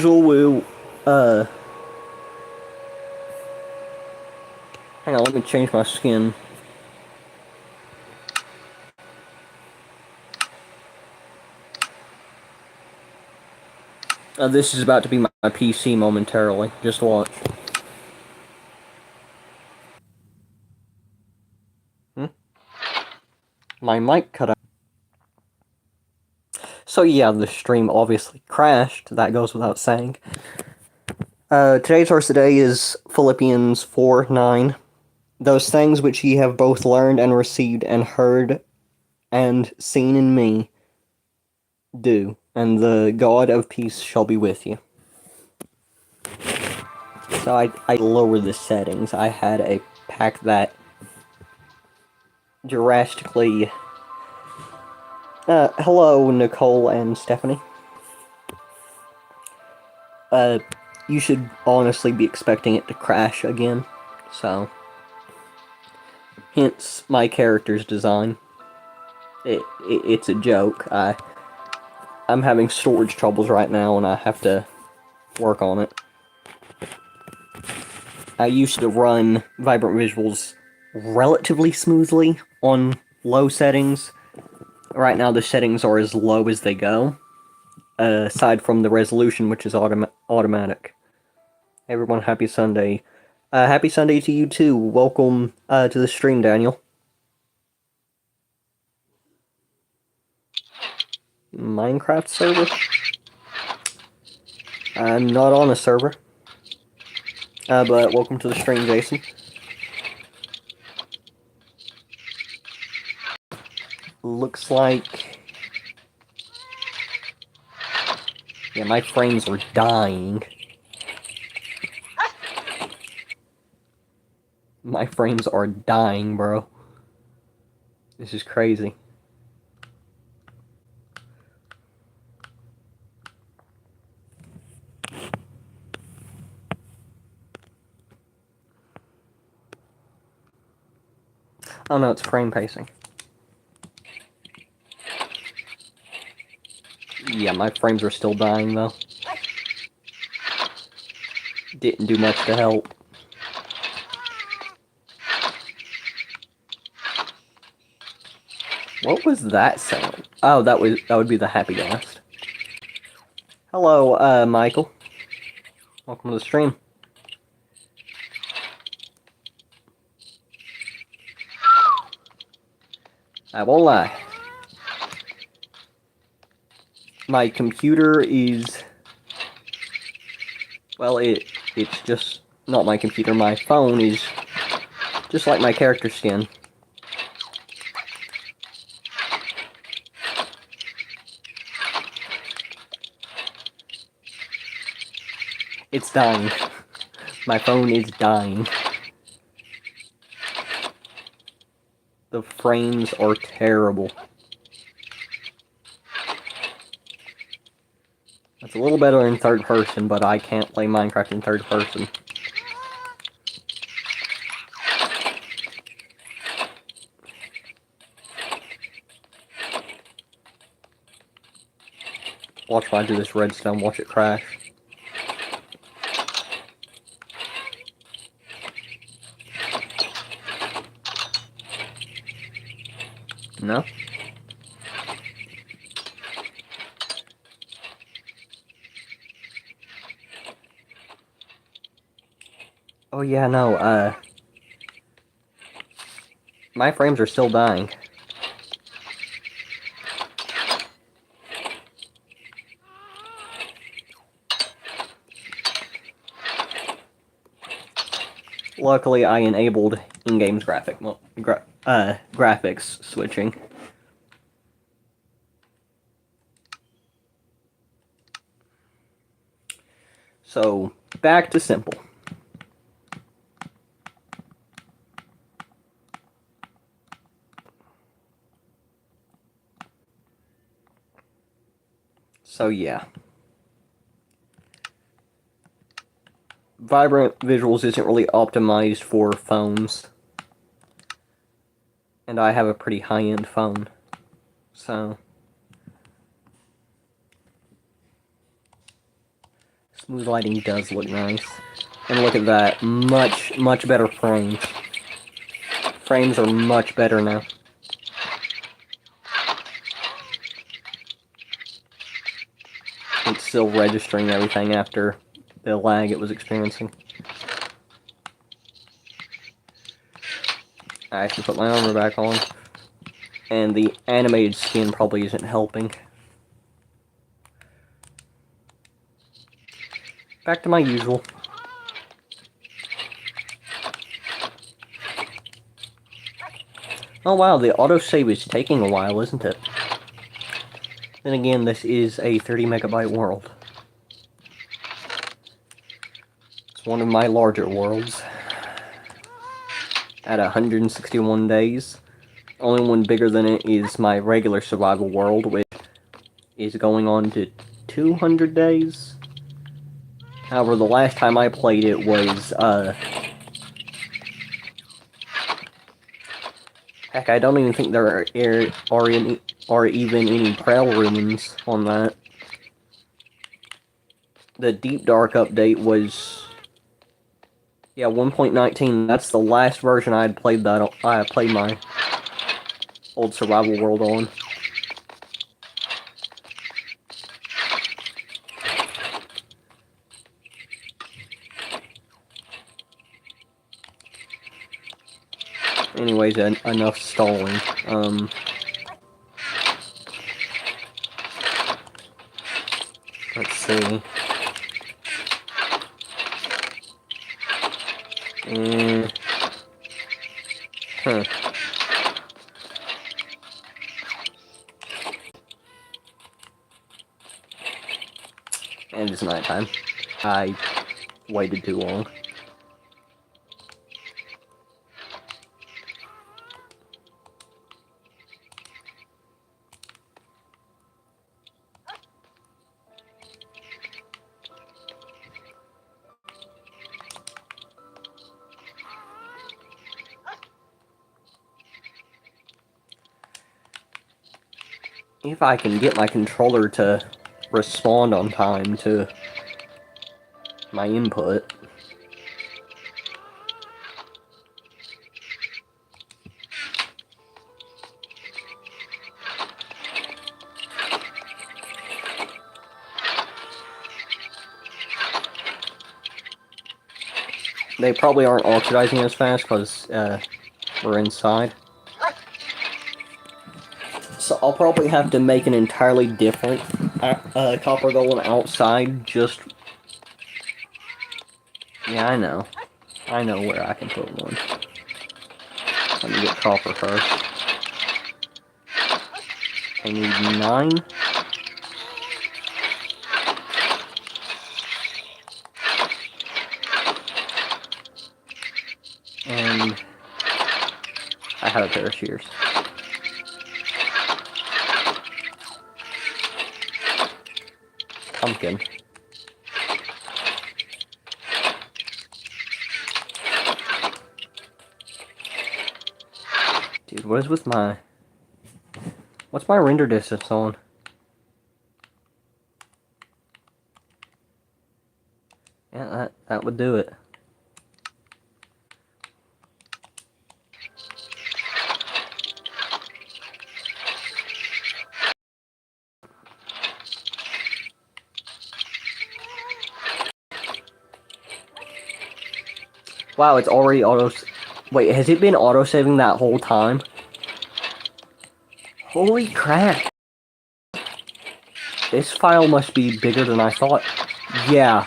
Will, uh, hang on, let me change my skin. This is about to be my PC momentarily. Just watch. My mic cut out. So yeah, the stream obviously crashed. That goes without saying. Today's verse today is Philippians 4:9. Those things which ye have both learned and received and heard and seen in me, do, and the God of peace shall be with you. So I lowered the settings. I had a pack that drastically... hello, Nicole and Stephanie. You should honestly be expecting it to crash again, so... Hence my character's design. It's a joke. I'm having storage troubles right now, and I have to work on it. I used to run Vibrant Visuals relatively smoothly on low settings. Right now the settings are as low as they go, aside from the resolution, which is automatic. Hey everyone, happy Sunday. Happy Sunday to you too. Welcome to the stream, Daniel. Minecraft server? I'm not on a server. But welcome to the stream, Jason. Looks like... Yeah, my frames are dying. My frames are dying, bro. This is crazy. Oh no, it's frame pacing. Yeah, my frames are still dying, though. Didn't do much to help. What was that sound? Oh, that would be the happy blast. Hello, Michael. Welcome to the stream. I won't lie. My computer is... Well, it's just not my computer. My phone is just like my character skin. It's dying. My phone is dying. The frames are terrible. It's a little better in third person, but I can't play Minecraft in third person. Watch when I do this redstone, watch it crash. No? Oh yeah, no, my frames are still dying. Luckily, I enabled in-game's graphics switching. So, back to simple. So yeah. Vibrant Visuals isn't really optimized for phones. And I have a pretty high-end phone. So Smooth lighting does look nice. And look at that. Much better frames. Frames are much better now. It's still registering everything after the lag it was experiencing. I actually put my armor back on. And the animated skin probably isn't helping. Back to my usual. Oh wow, the autosave is taking a while, isn't it? Then again, this is a 30 megabyte world. It's one of my larger worlds. At 161 days. Only one bigger than it is my regular survival world, which is going on to 200 days. However, the last time I played it was, heck, I don't even think there are even any trail ruins on that. The Deep Dark update was, yeah, 1.19. That's the last version I played my old survival world on. Anyways, enough stalling. Let's see. Huh. And it's nighttime. I waited too long. If I can get my controller to respond on time to my input. They probably aren't oxidizing as fast because we're inside. So I'll probably have to make an entirely different copper golem outside, just... Yeah, I know. I know where I can put one. Let me get copper first. I need 9. And I have a pair of shears. Pumpkin. Dude, what is with my... What's my render distance on? Yeah, that would do it. Wow, it's already auto... Wait, has it been auto-saving that whole time? Holy crap! This file must be bigger than I thought. Yeah,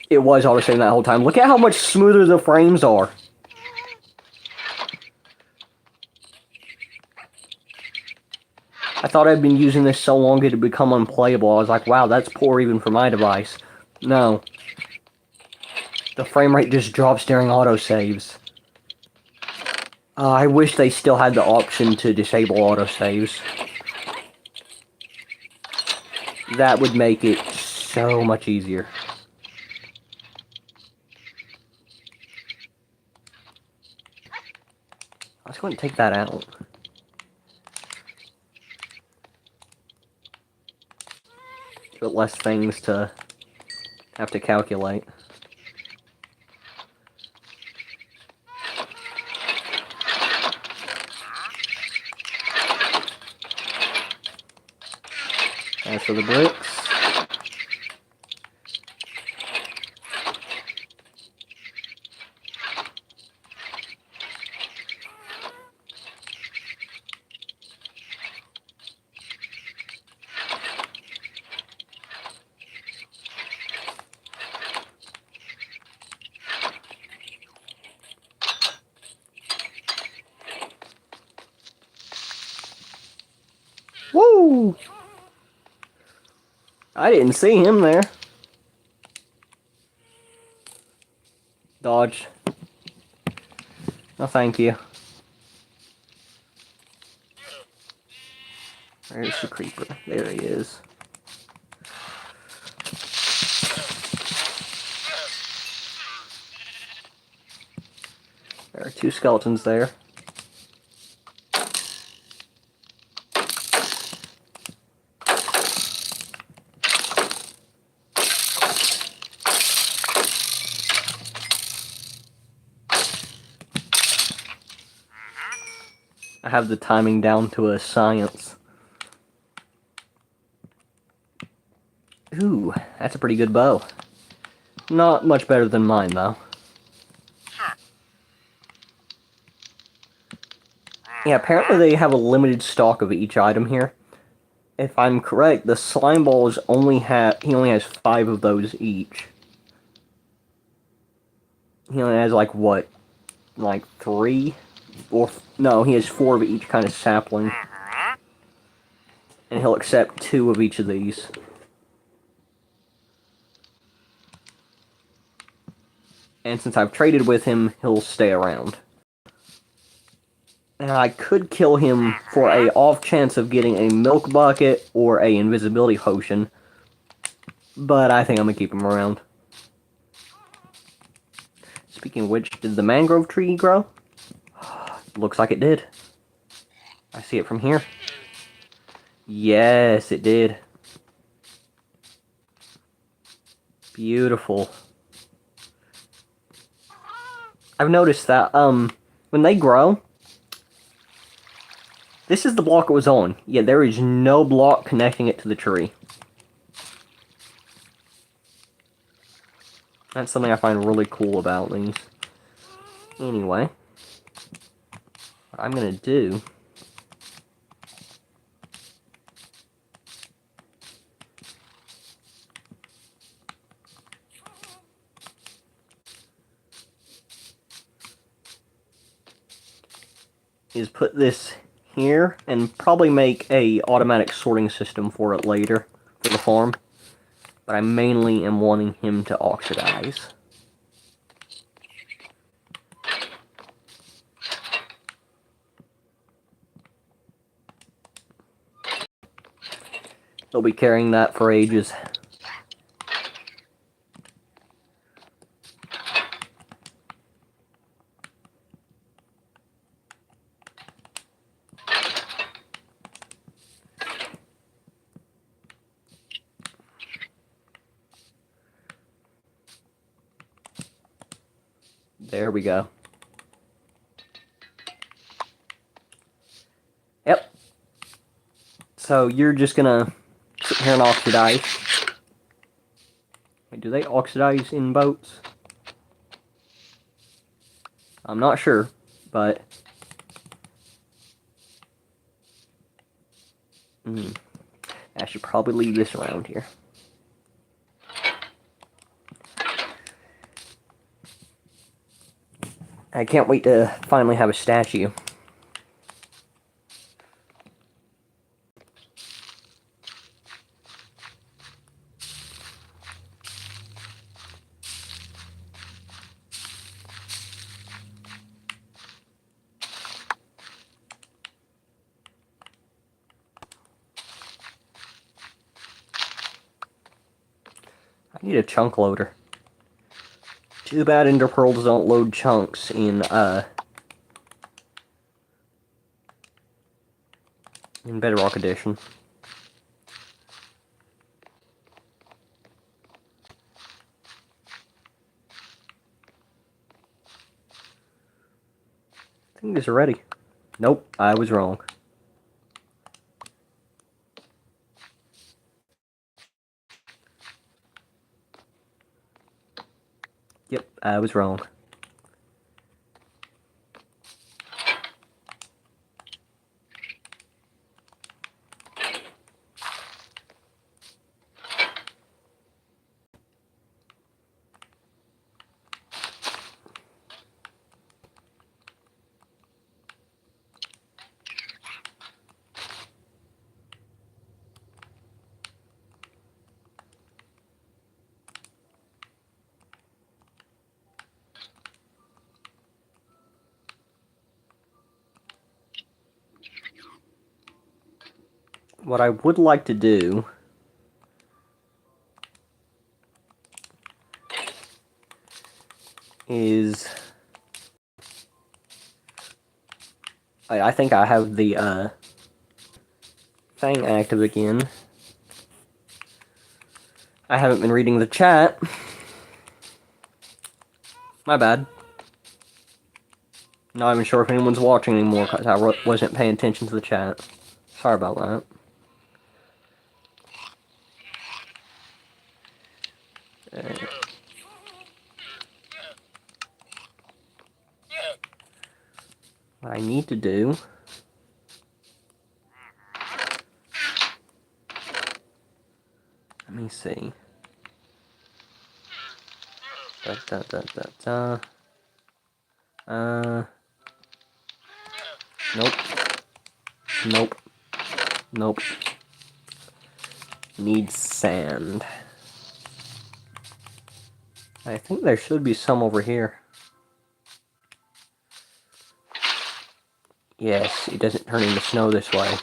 it was auto-saving that whole time. Look at how much smoother the frames are. I thought I'd been using this so long it had become unplayable. I was like, wow, that's poor even for my device. No. The frame rate just drops during autosaves. I wish they still had the option to disable autosaves. That would make it so much easier. Let's go and take that out. Give it less things to Have to calculate. As for the bricks, woo! I didn't see him there. Dodge. No, thank you. Where's the creeper? There he is. There are 2 skeletons there. I have the timing down to a science. Ooh, that's a pretty good bow. Not much better than mine, though. Yeah, apparently they have a limited stock of each item here. If I'm correct, the slime balls only he only has 5 of those each. He only has, like, what? Like 3? Or, no, he has 4 of each kind of sapling. And he'll accept 2 of each of these. And since I've traded with him, he'll stay around. And I could kill him for a off chance of getting a milk bucket or a invisibility potion. But I think I'm gonna keep him around. Speaking of which, did the mangrove tree grow? Looks like it did. I see it from here. Yes, it did. Beautiful. I've noticed that, when they grow, this is the block it was on. Yeah, there is no block connecting it to the tree. That's something I find really cool about these. Anyway, what I'm gonna do is put this here and probably make a automatic sorting system for it later for the farm. But I mainly am wanting him to oxidize. They'll be carrying that for ages. There we go. Yep. So you're just gonna sit here and oxidize. Wait, do they oxidize in boats? I'm not sure, but... I should probably leave this around here. I can't wait to finally have a statue. I need a chunk loader. Too bad ender pearls don't load chunks in Bedrock Edition. I think these are ready. Nope, I was wrong. Yep, I was wrong. What I would like to do is... I think I have the thing active again. I haven't been reading the chat. My bad. Not even sure if anyone's watching anymore because I wasn't paying attention to the chat. Sorry about that. What I need to do... Let me see. Nope. Nope. Nope. Needs sand. I think there should be some over here. Yes, it doesn't turn into snow this way.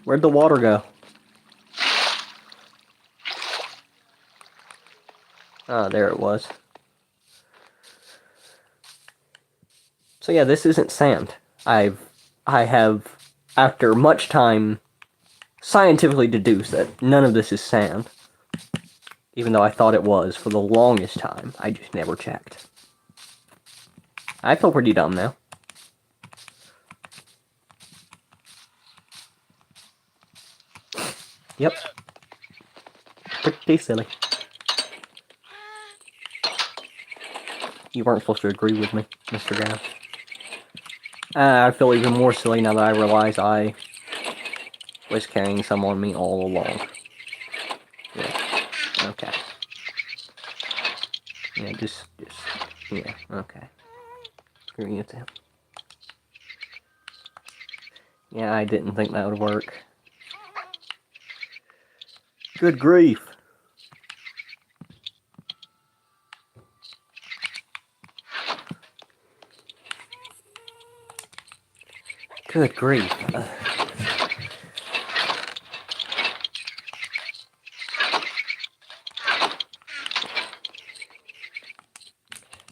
Where'd the water go? Ah, there it was. So yeah, this isn't sand. I have, after much time, scientifically deduced that none of this is sand. Even though I thought it was for the longest time. I just never checked. I feel pretty dumb now. Yep. Pretty silly. You weren't supposed to agree with me, Mr. Gaff. I feel even more silly now that I realize I was carrying some on me all along. Yeah. Okay. Yeah, yeah, okay. Screwing it down. Yeah, I didn't think that would work. Good grief. Good grief.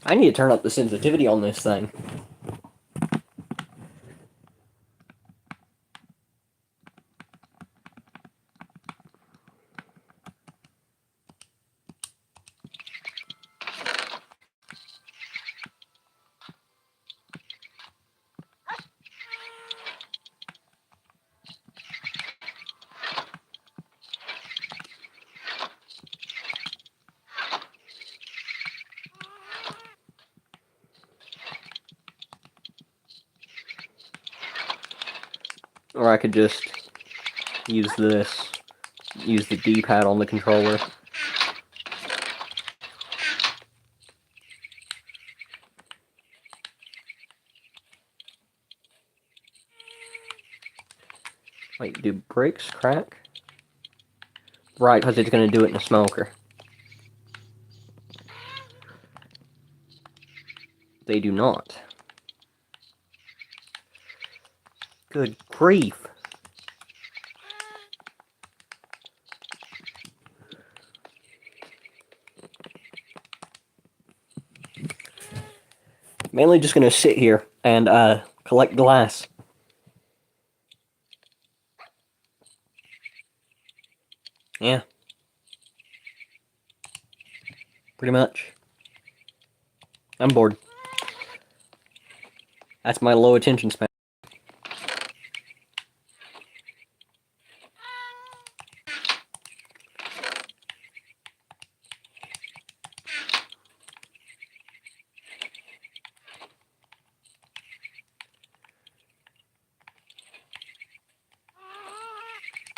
I need to turn up the sensitivity on this thing. Or I could just use this. Use the D-pad on the controller. Wait, do bricks crack? Right, because it's going to do it in a smoker. They do not. Good grief. Mainly just going to sit here and collect glass. Yeah. Pretty much. I'm bored. That's my low attention span.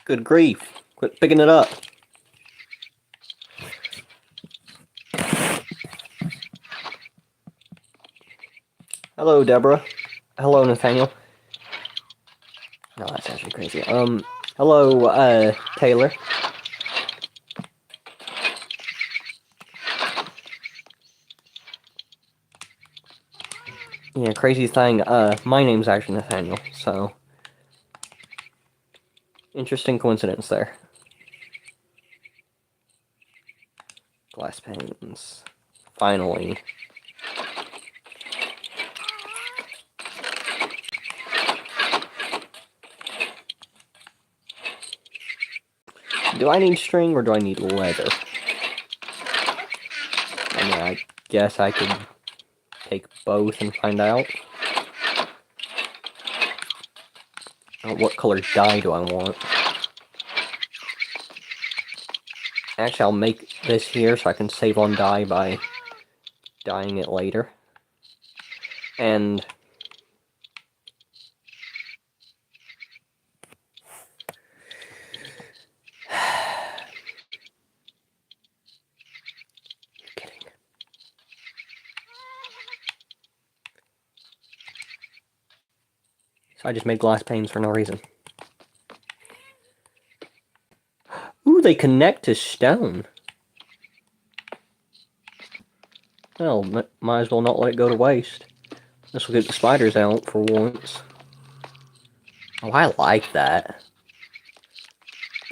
Good grief. Quit picking it up. Hello, Deborah. Hello, Nathaniel. No, that's actually crazy. Hello, Taylor. Yeah, crazy thing, my name's actually Nathaniel, so... Interesting coincidence there. Glass panes. Finally. Do I need string or do I need leather? I mean, I guess I could take both and find out. What color dye do I want? Actually, I'll make this here so I can save on dye by dyeing it later. And... kidding. So I just made glass panes for no reason. Ooh, they connect to stone. Well, might as well not let it go to waste. This will get the spiders out for once. Oh, I like that.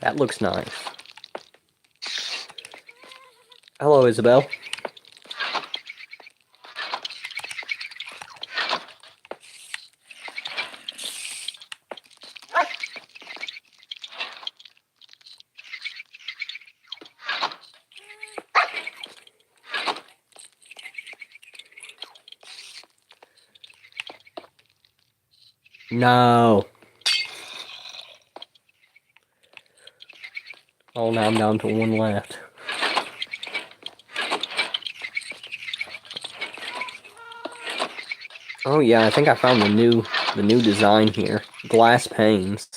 That looks nice. Hello, Isabel. No. Oh, now I'm down to one left. Oh yeah, I think I found the new design here. Glass panes.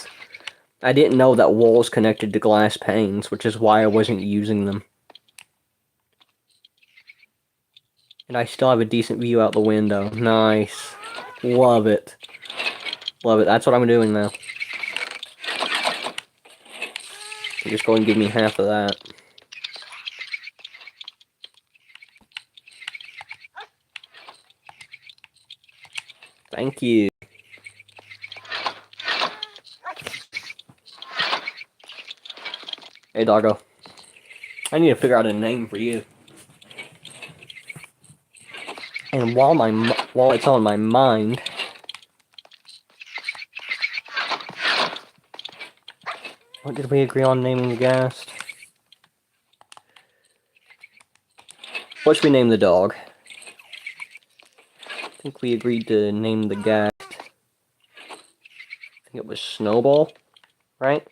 I didn't know that walls connected to glass panes, which is why I wasn't using them. And I still have a decent view out the window. Nice. Love it. Love it. That's what I'm doing now. So just go and give me half of that. Thank you. Hey, doggo. I need to figure out a name for you. And while it's on my mind, what did we agree on naming the guest? What should we name the dog? I think we agreed to name the guest. I think it was Snowball, right?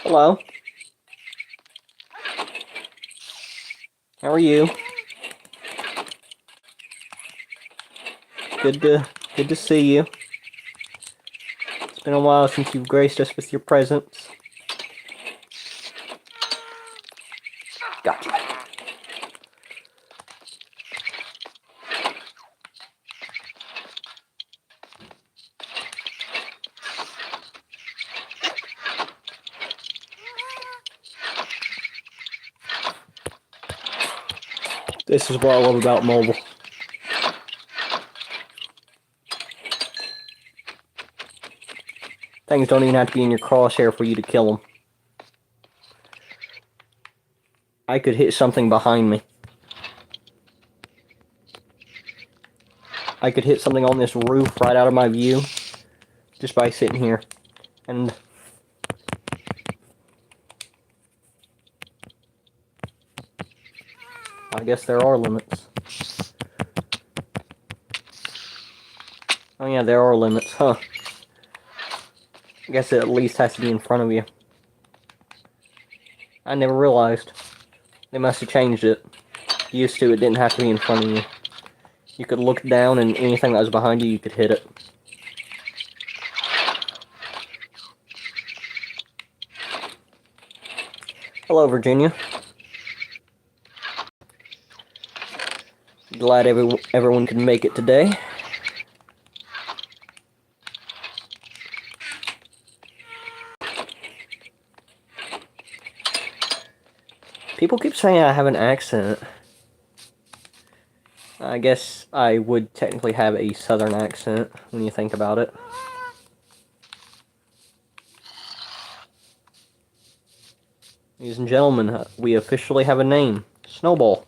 Hello. How are you? Good to see you. It's been a while since you've graced us with your presence. Gotcha. This is what I love about mobile. Things don't even have to be in your crosshair for you to kill them. I could hit something behind me. I could hit something on this roof right out of my view just by sitting here. And I guess there are limits. Oh yeah, there are limits, huh? I guess it at least has to be in front of you. I never realized. They must have changed it. Used to, it didn't have to be in front of you. You could look down and anything that was behind you, you could hit it. Hello, Virginia. Glad everyone could make it today. People keep saying I have an accent. I guess I would technically have a southern accent when you think about it. Ladies and gentlemen, we officially have a name. Snowball.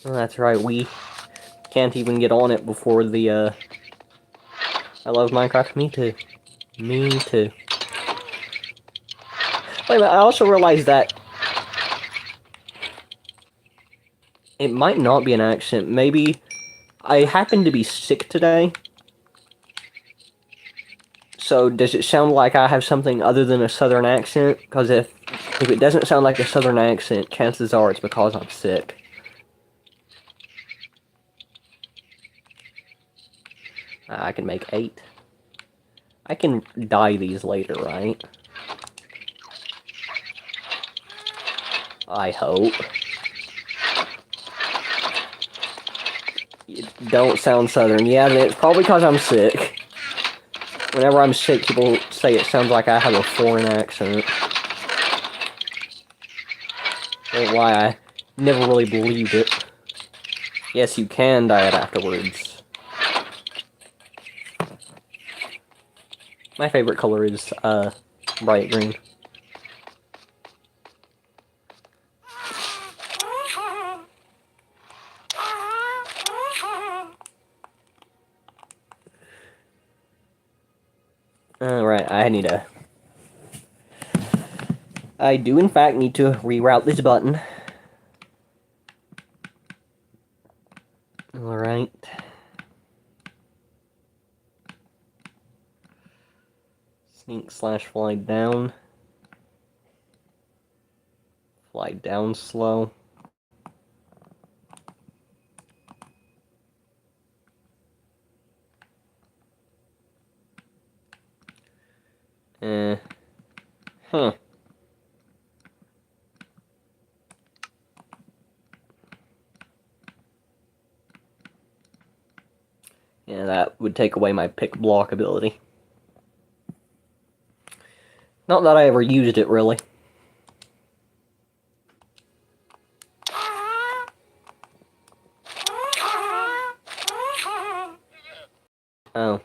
Oh, that's right, we can't even get on it before the, I love Minecraft, me too. Me too. Wait a minute, I also realized that it might not be an accent. Maybe I happen to be sick today. So does it sound like I have something other than a southern accent? Because if it doesn't sound like a southern accent, chances are it's because I'm sick. I can make 8. I can dye these later, right? I hope. You don't sound southern. Yeah, it's probably because I'm sick. Whenever I'm sick, people say it sounds like I have a foreign accent. Ain't why I never really believed it. Yes, you can dye it afterwards. My favorite color is, bright green. Alright, I do in fact need to reroute this button. Alright. Sneak / fly down. Fly down slow. Huh. Yeah, that would take away my pick block ability. Not that I ever used it, really. Oh.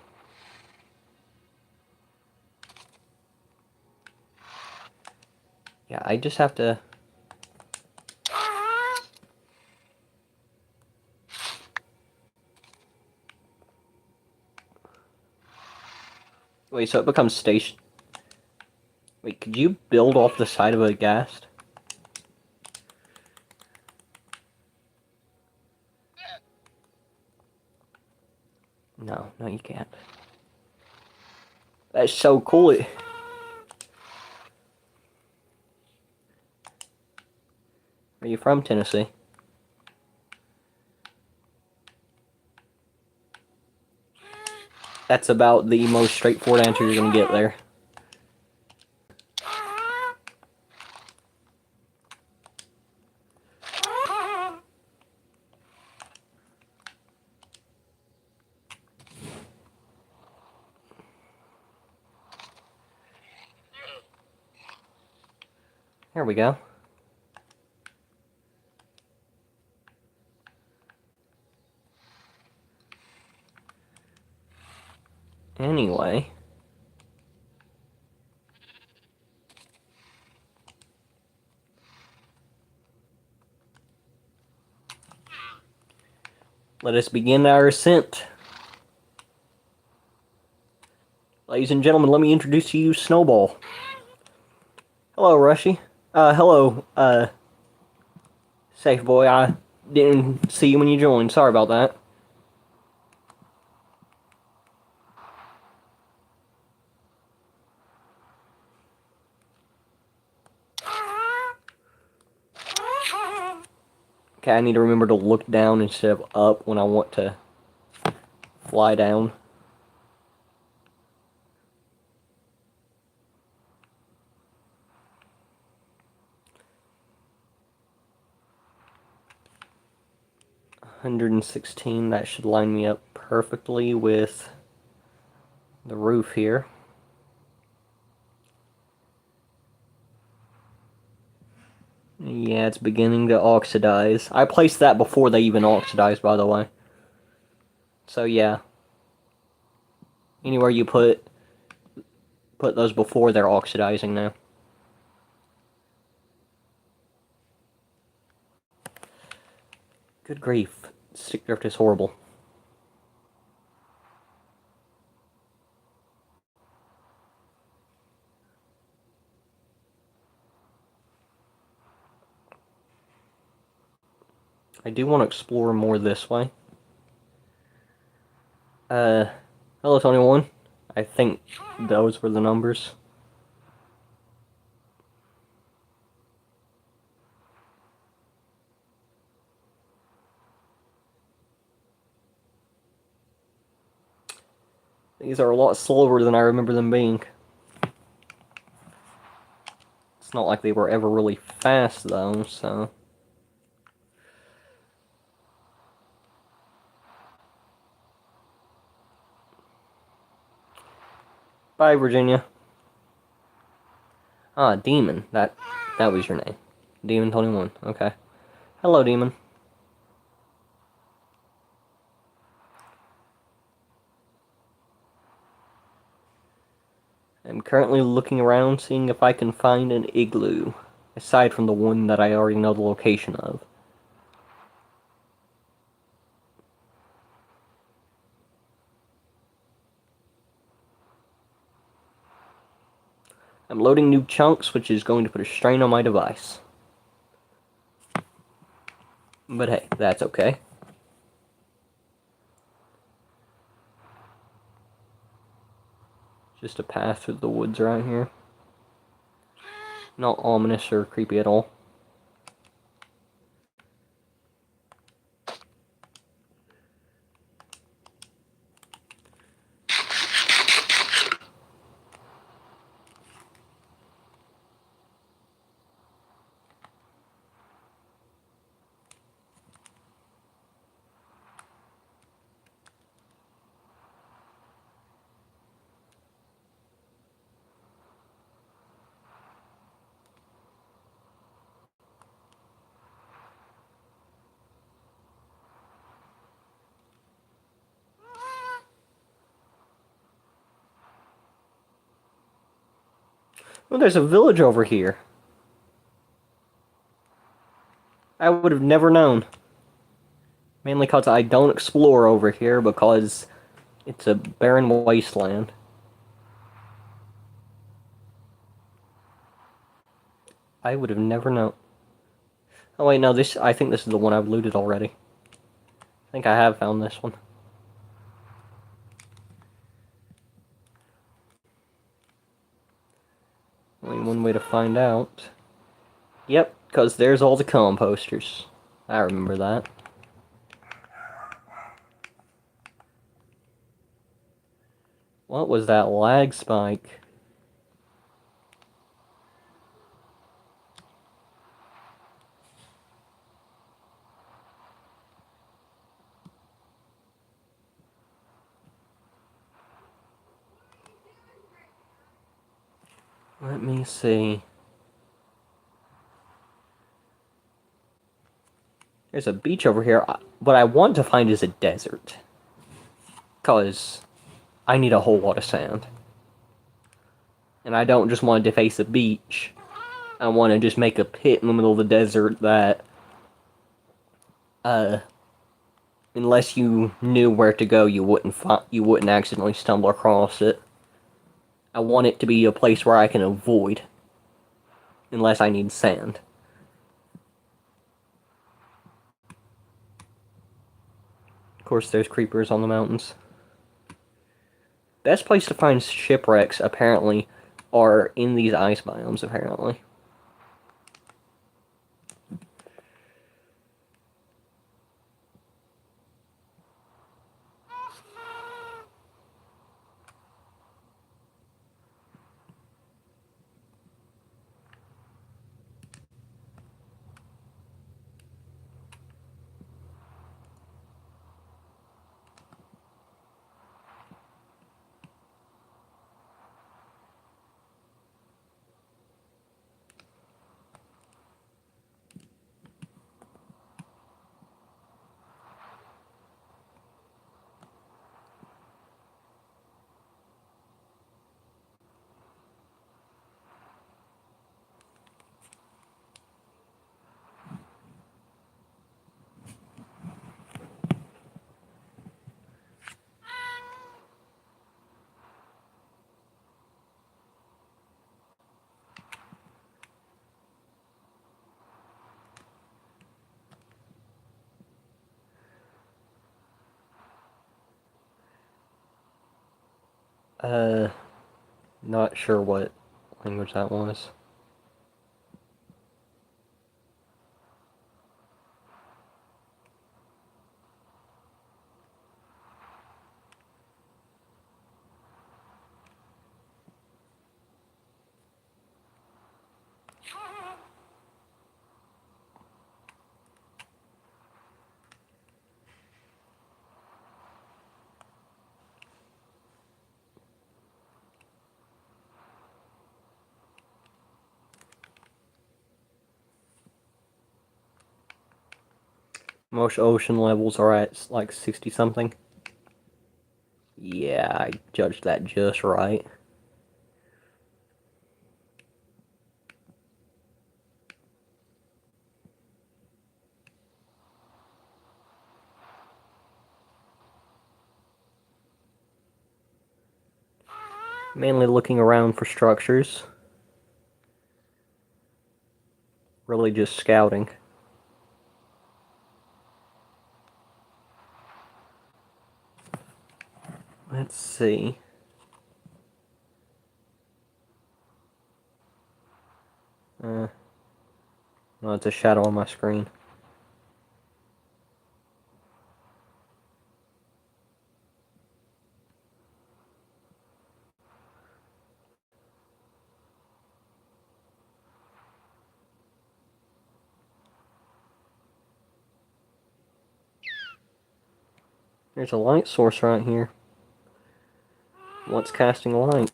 Yeah, I just have to... Wait, so it becomes station... Wait, could you build off the side of a ghast? No, you can't. That's so cool. Are you from Tennessee? That's about the most straightforward answer you're gonna get there. There we go. Anyway. Let us begin our ascent. Ladies and gentlemen, let me introduce to you Snowball. Hello, Rushy. Hello, Safe Boy. I didn't see you when you joined. Sorry about that. Okay, I need to remember to look down instead of up when I want to fly down. $116, that should line me up perfectly with the roof here. Yeah, it's beginning to oxidize. I placed that before they even oxidized, by the way. So yeah. Anywhere you put those before they're oxidizing now. Good grief. Stick drift is horrible. I do want to explore more this way. Hello, 21. I think those were the numbers. These are a lot slower than I remember them being. It's not like they were ever really fast, though, so... Bye, Virginia. Ah, Demon. That was your name. Demon 21. Okay. Hello, Demon. I'm currently looking around, seeing if I can find an igloo, aside from the one that I already know the location of. I'm loading new chunks, which is going to put a strain on my device. But hey, that's okay. Just a path through the woods right here. Not ominous or creepy at all. Well, there's a village over here. I would have never known. Mainly because I don't explore over here, because it's a barren wasteland. I would have never known. Oh wait, no, I think this is the one I've looted already. I think I have found this one. Only one way to find out. Yep, because there's all the composters. I remember that. What was that lag spike? Let me see. There's a beach over here. What I want to find is a desert. Because I need a whole lot of sand. And I don't just want to deface a beach. I want to just make a pit in the middle of the desert that, unless you knew where to go, you wouldn't accidentally stumble across it. I want it to be a place where I can avoid, unless I need sand. Of course, there's creepers on the mountains. Best place to find shipwrecks, apparently, are in these ice biomes, apparently. Not sure what language that was. Most ocean levels are at like 60 something. Yeah, I judged that just right. Mainly looking around for structures. Really just scouting. Let's see. No, it's a shadow on my screen. There's a light source right here. What's casting light?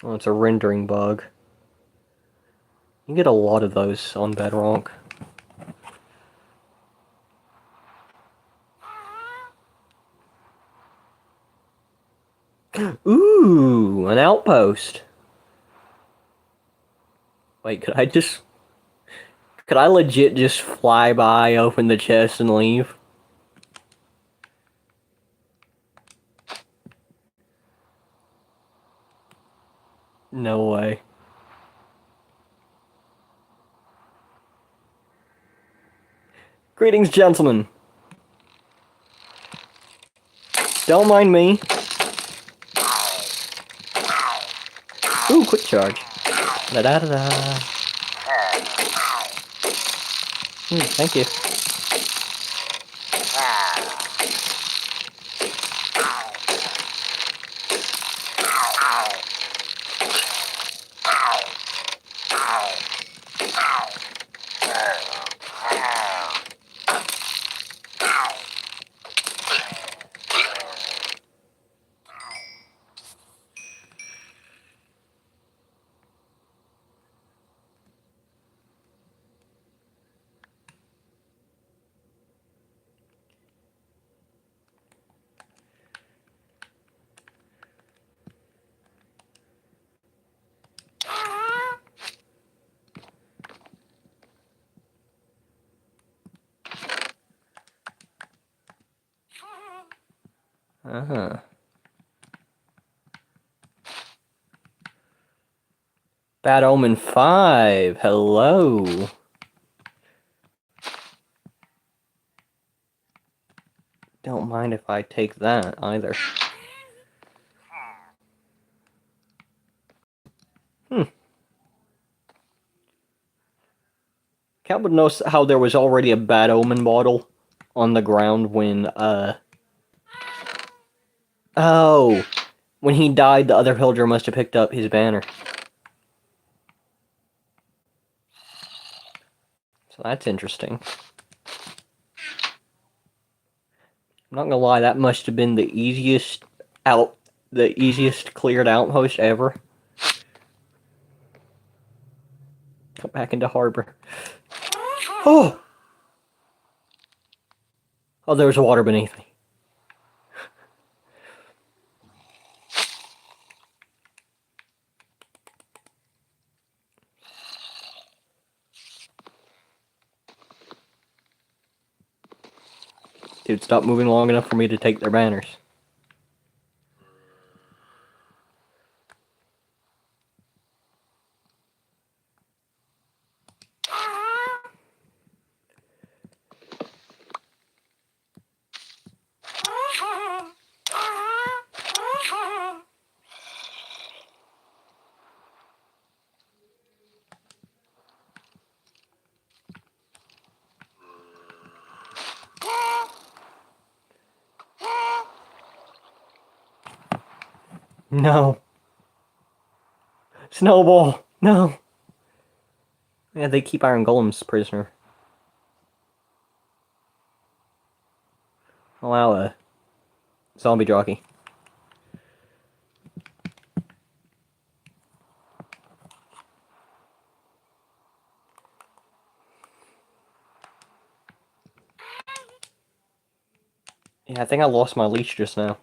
Oh, it's a rendering bug. You get a lot of those on Bedrock. Ooh, an outpost. Wait, could I just Could I legit just fly by, open the chest, and leave? No way. Greetings, gentlemen. Don't mind me. Ooh, quick charge. Da da da da. Thank you. Uh-huh. Bad Omen 5, hello. Don't mind if I take that, either. Cat would know how there was already a Bad Omen bottle on the ground when, Oh! When he died, the other villager must have picked up his banner. So that's interesting. I'm not gonna lie, that must have been the easiest cleared outpost ever. Come back into harbor. Oh! Oh, there was water beneath me. Dude, stop moving long enough for me to take their banners. No. Snowball! No! Yeah, they keep Iron Golems prisoner. Allow a zombie jockey. Yeah, I think I lost my leash just now.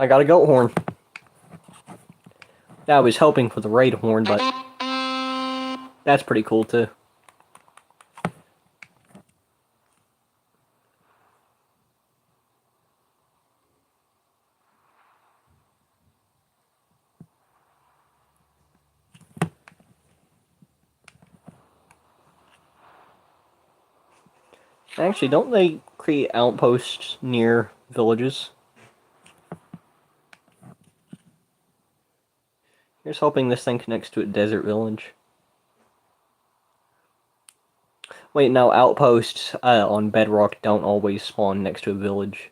I got a goat horn. I was hoping for the raid horn, but that's pretty cool too. Actually, don't they create outposts near villages? Here's hoping this thing connects to a desert village. Wait, no, outposts on Bedrock don't always spawn next to a village.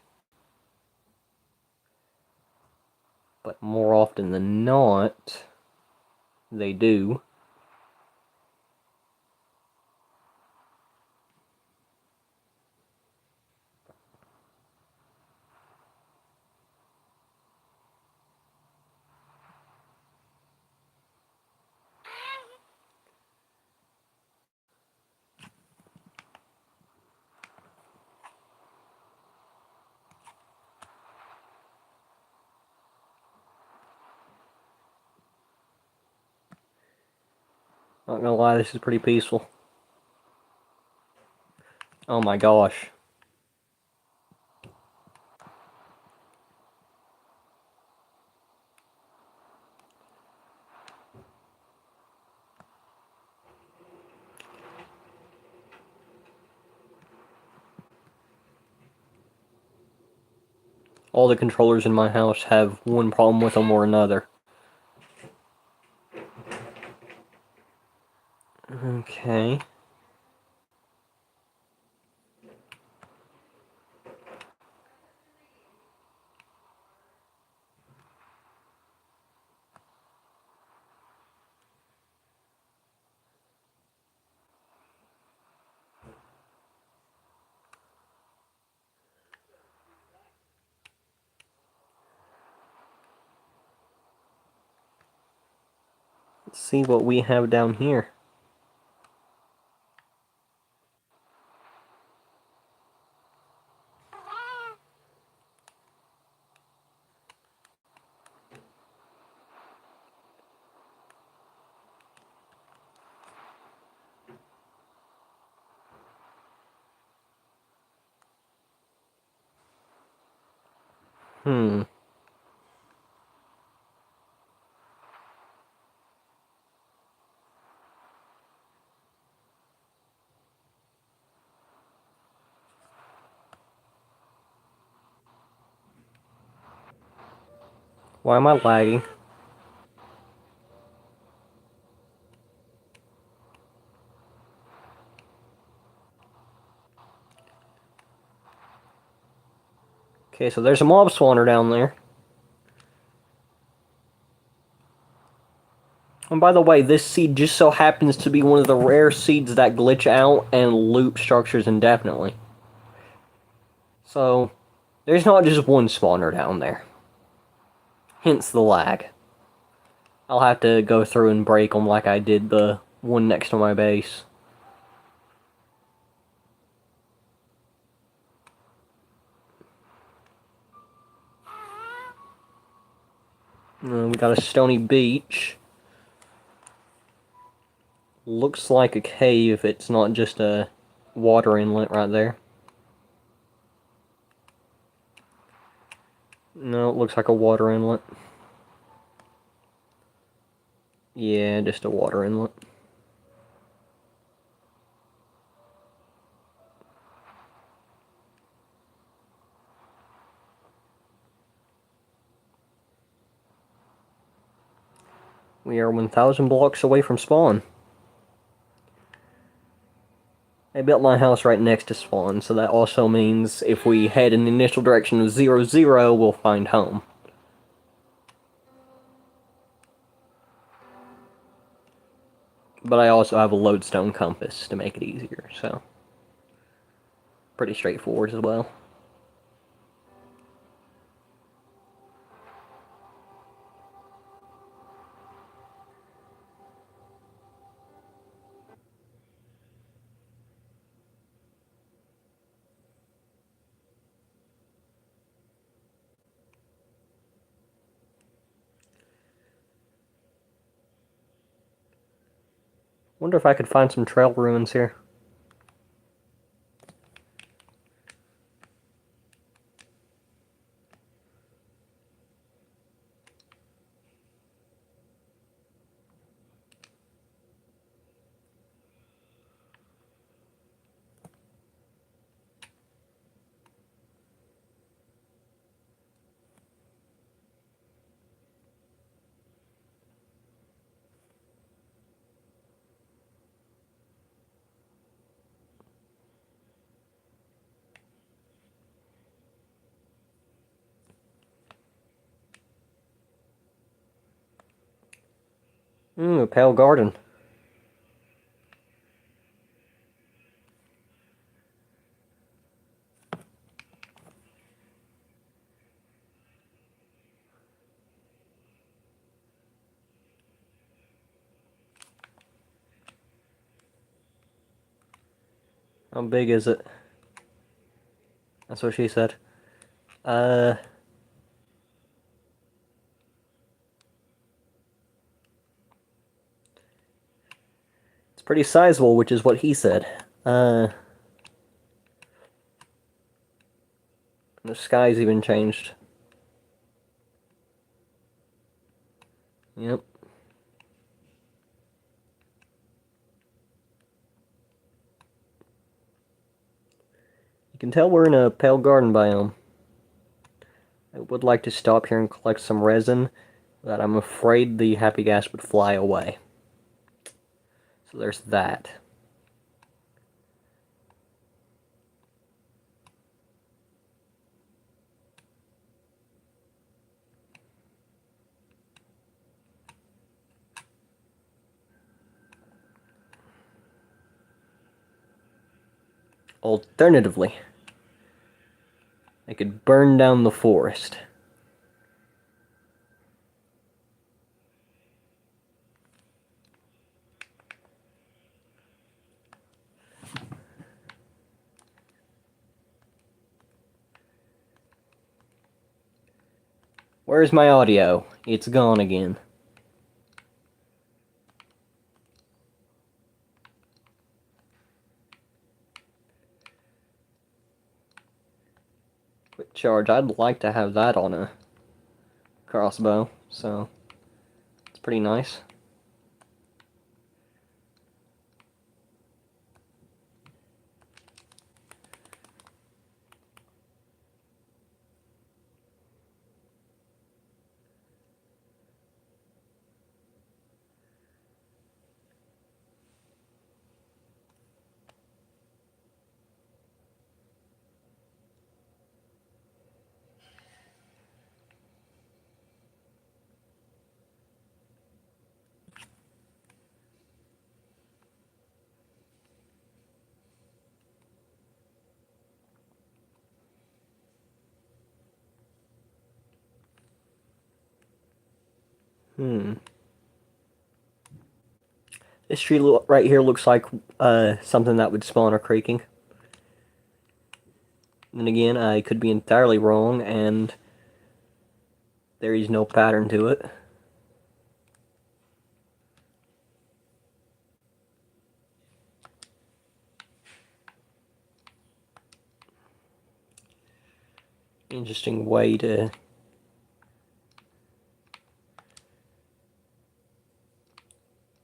But more often than not, they do. Not gonna lie, this is pretty peaceful. Oh my gosh. All the controllers in my house have one problem with them or another. Okay. Let's see what we have down here. Hmm. Why am I lagging? Okay, so there's a mob spawner down there. And by the way, this seed just so happens to be one of the rare seeds that glitch out and loop structures indefinitely. So, there's not just one spawner down there. Hence the lag. I'll have to go through and break them like I did the one next to my base. We got a stony beach. Looks like a cave, it's not just a water inlet right there. No, it looks like a water inlet. Yeah, just a water inlet. We are 1,000 blocks away from spawn. I built my house right next to spawn, so that also means if we head in the initial direction of 0, we'll find home. But I also have a lodestone compass to make it easier, so pretty straightforward as well. Wonder if I could find some trail ruins here. A pale garden. How big is it? That's what she said. pretty sizable, which is what he said. The sky's even changed. Yep. You can tell we're in a pale garden biome. I would like to stop here and collect some resin, but I'm afraid the happy gas would fly away. So there's that. Alternatively, I could burn down the forest. Where's my audio? It's gone again. Quick charge. I'd like to have that on a crossbow, so it's pretty nice. This tree right here looks like something that would spawn a creaking. And again, I could be entirely wrong, and there is no pattern to it. Interesting way to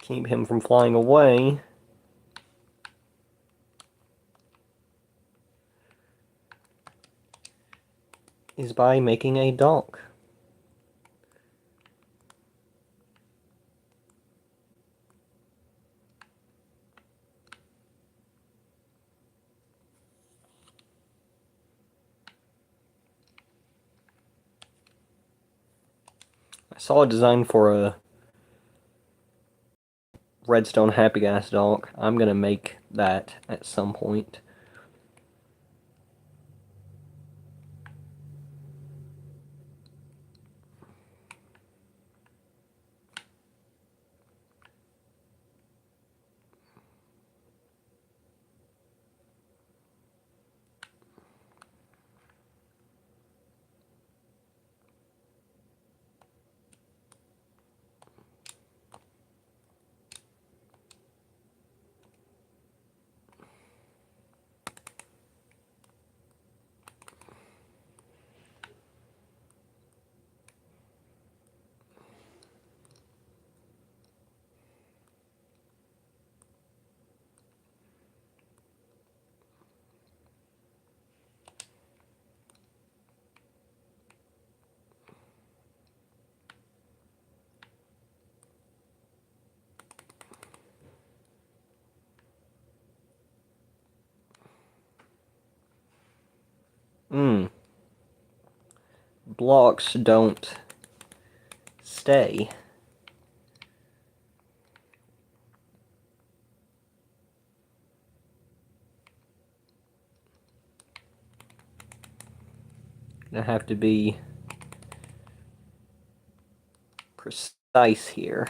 keep him from flying away. Is by making a dock. I saw a design for a redstone happy gas dock. I'm gonna make that at some point. Blocks don't stay. Gonna have to be precise here.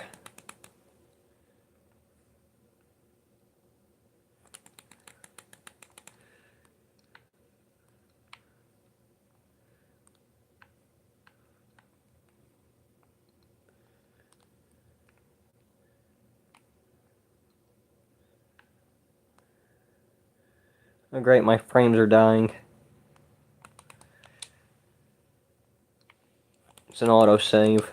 Oh great, my frames are dying. It's an autosave.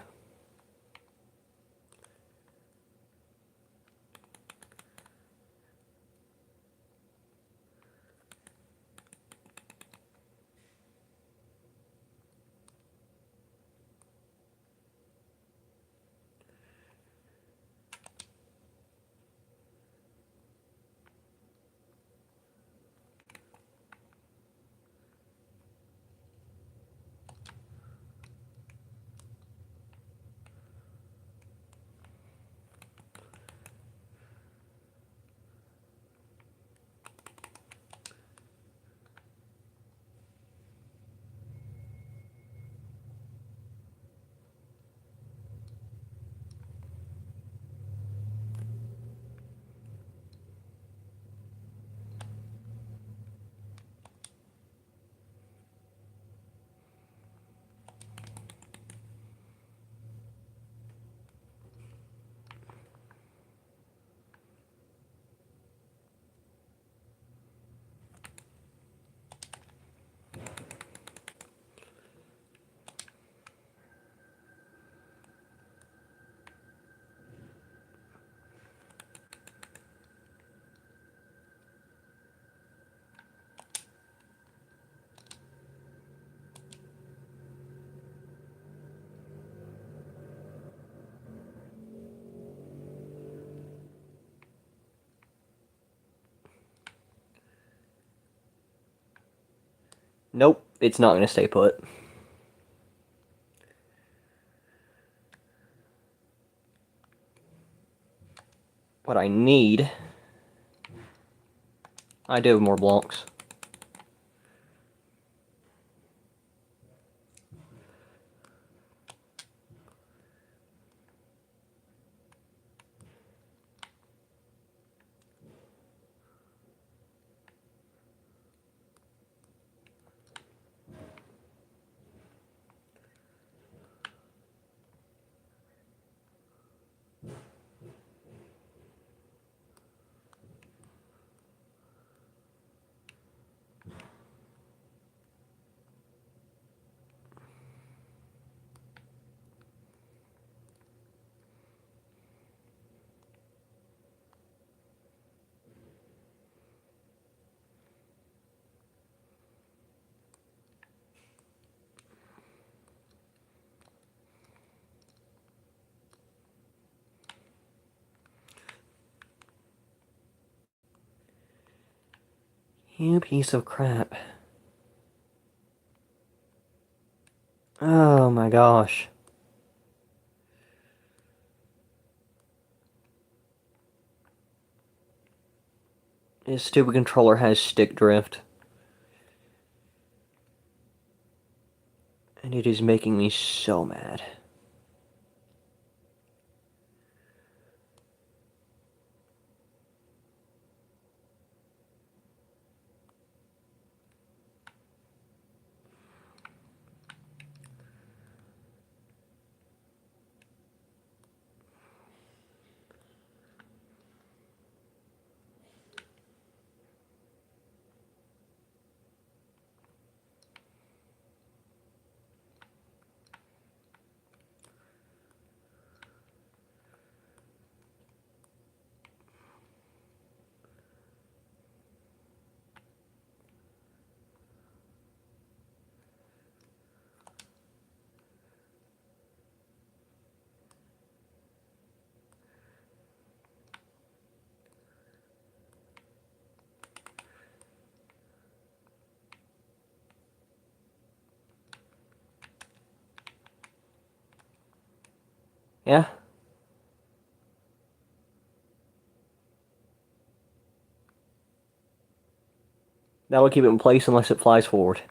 Nope, it's not going to stay put. What I need... I do have more blocks. You piece of crap. Oh my gosh. This stupid controller has stick drift. And it is making me so mad. Yeah? That'll keep it in place unless it flies forward.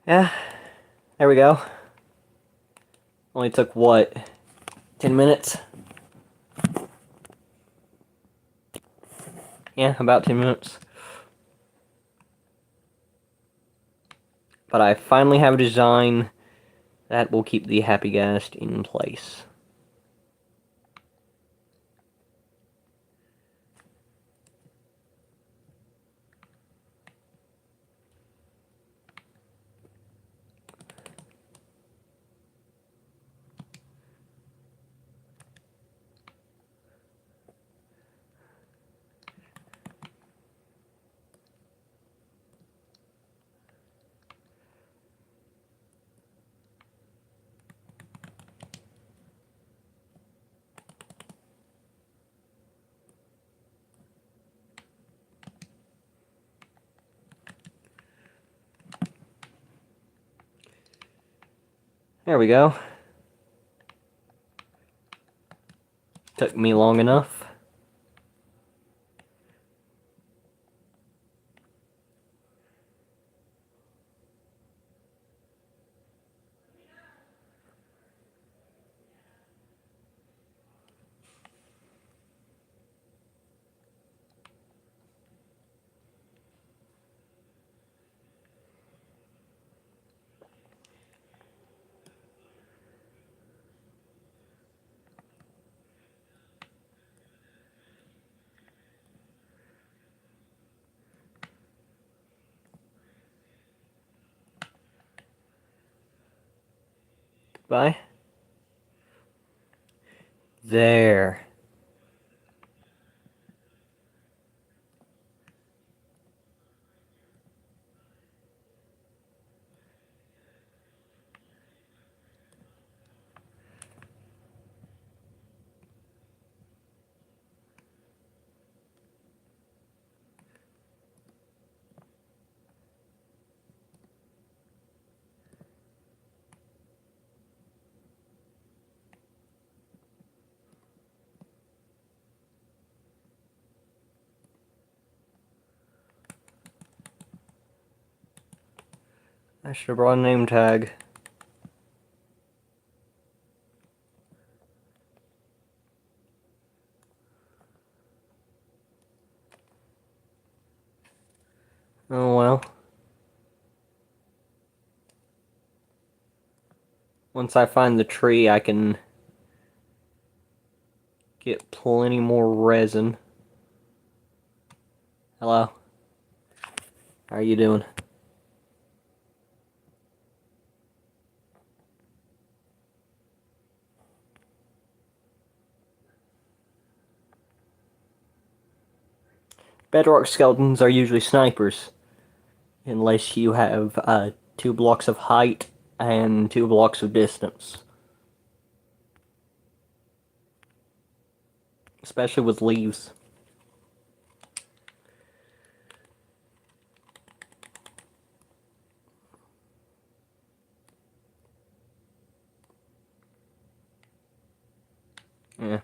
Yeah, there we go. Only took, what, 10 minutes? Yeah, about 10 minutes. But I finally have a design that will keep the happy ghast in place. There we go. Took me long enough. Bye. There. I should have brought a name tag. Oh well. Once I find the tree, I can get plenty more resin. Hello. How are you doing? Bedrock skeletons are usually snipers, unless you have 2 blocks of height and 2 blocks of distance. Especially with leaves. Yeah.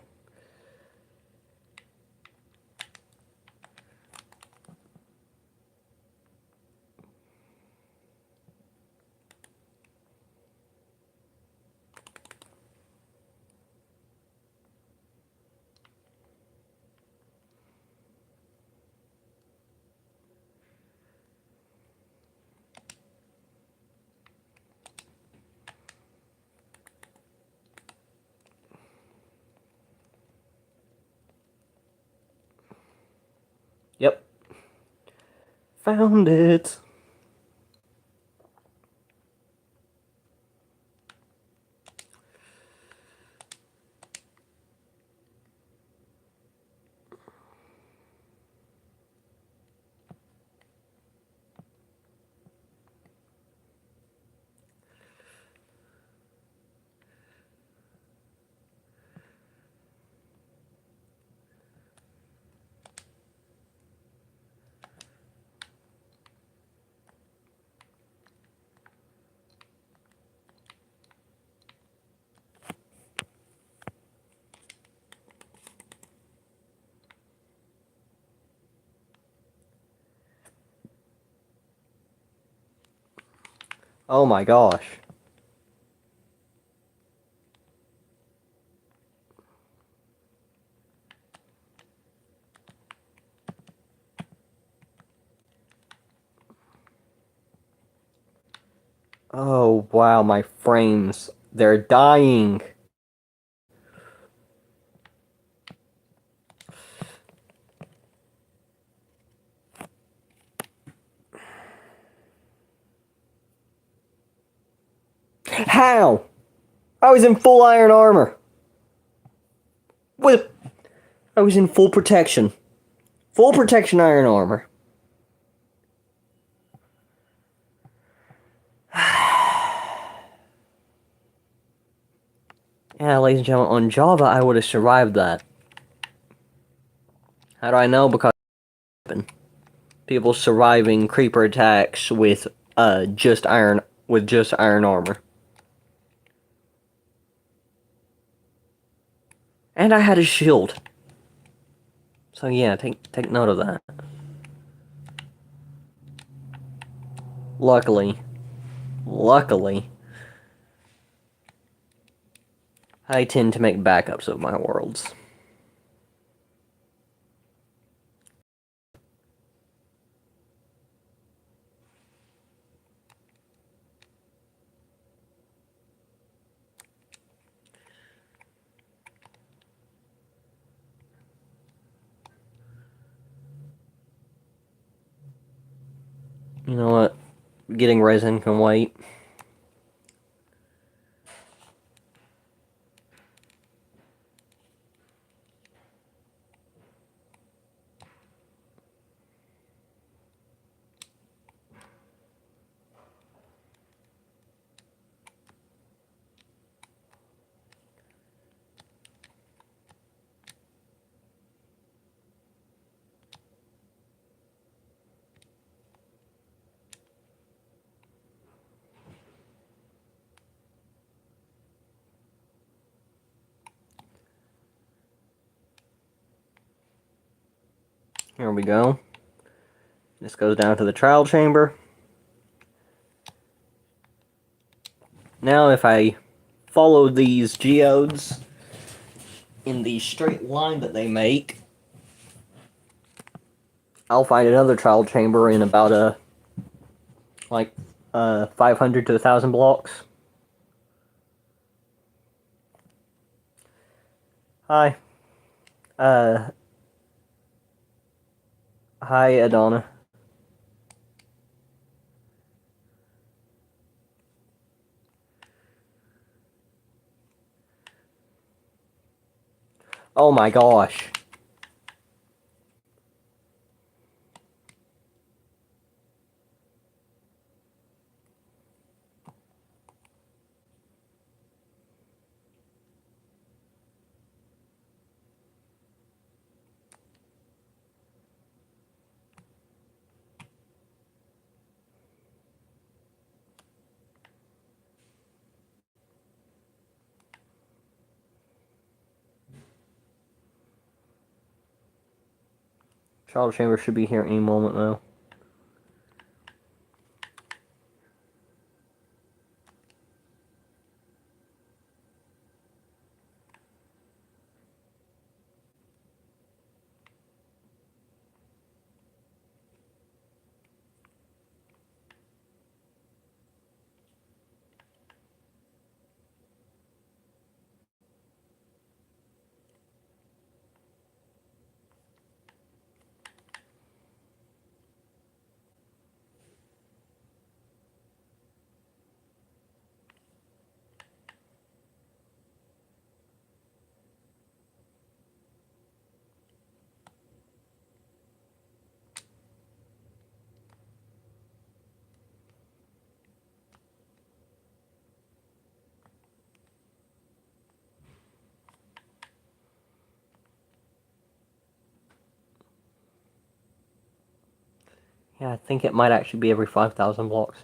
Yep. Found it. Oh my gosh. Oh wow, my frames. They're dying. How? I was in full iron armor. With I was in full protection. Full protection iron armor. Yeah, ladies and gentlemen, on Java I would have survived that. How do I know? Because people surviving creeper attacks with just iron armor. And I had a shield. So yeah, take note of that. Luckily, I tend to make backups of my worlds. You know what? Getting resin can wait. Here we go. This goes down to the trial chamber. Now if I follow these geodes in the straight line that they make, I'll find another trial chamber in about 500 to 1,000 blocks. Hi. Uh, hi, Adana. Oh my gosh. Trial chamber should be here any moment though. Yeah, I think it might actually be every 5,000 blocks.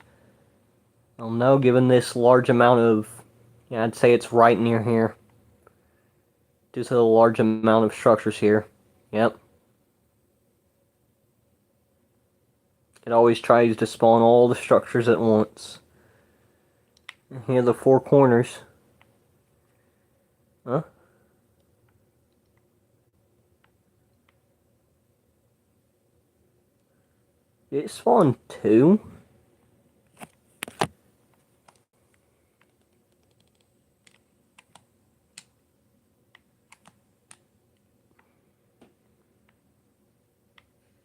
I don't know, given this large amount of... Yeah, I'd say it's right near here. Due to the large amount of structures here. Yep. It always tries to spawn all the structures at once. Here are the four corners. Huh? Did it spawn two?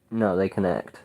No, they connect.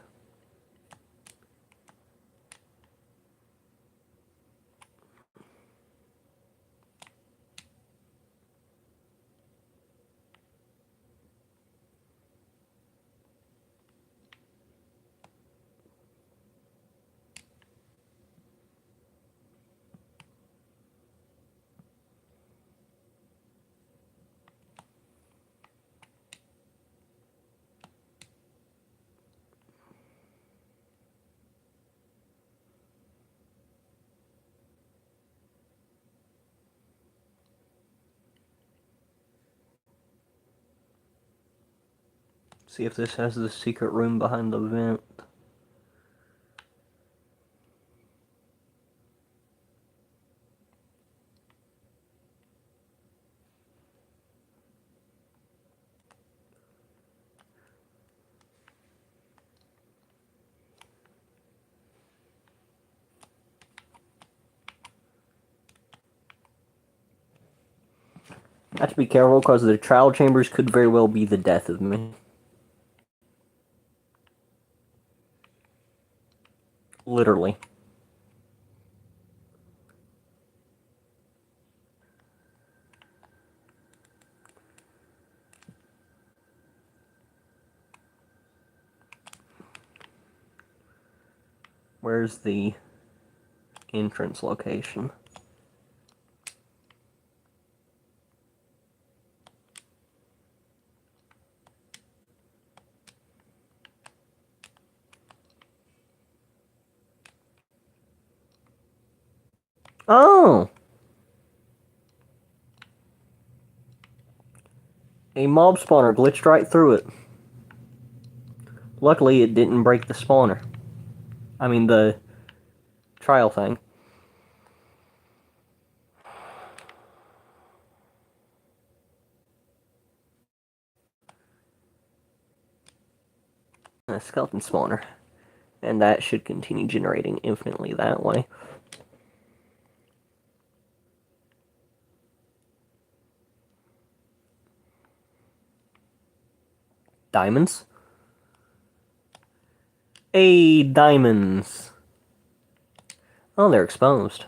See if this has the secret room behind the vent. I have to be careful because the trial chambers could very well be the death of me. Literally. Where's the entrance location? Oh! A mob spawner glitched right through it. Luckily, it didn't break the spawner. I mean, the trial thing. A skeleton spawner. And that should continue generating infinitely that way. Diamonds? Hey, diamonds! Oh, they're exposed.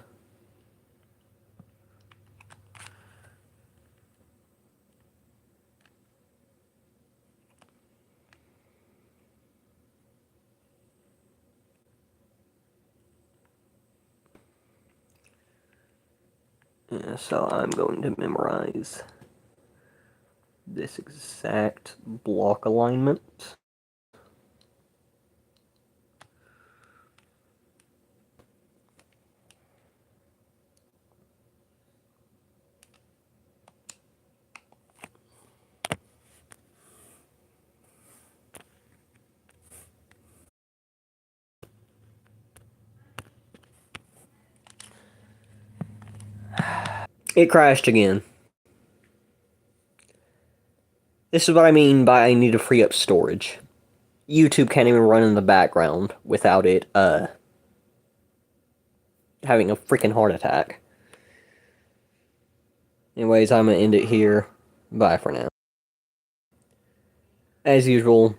Yeah, so I'm going to memorize this exact block alignment. It crashed again. This is what I mean by I need to free up storage. YouTube can't even run in the background without it, having a freaking heart attack. Anyways, I'm gonna end it here. Bye for now. As usual,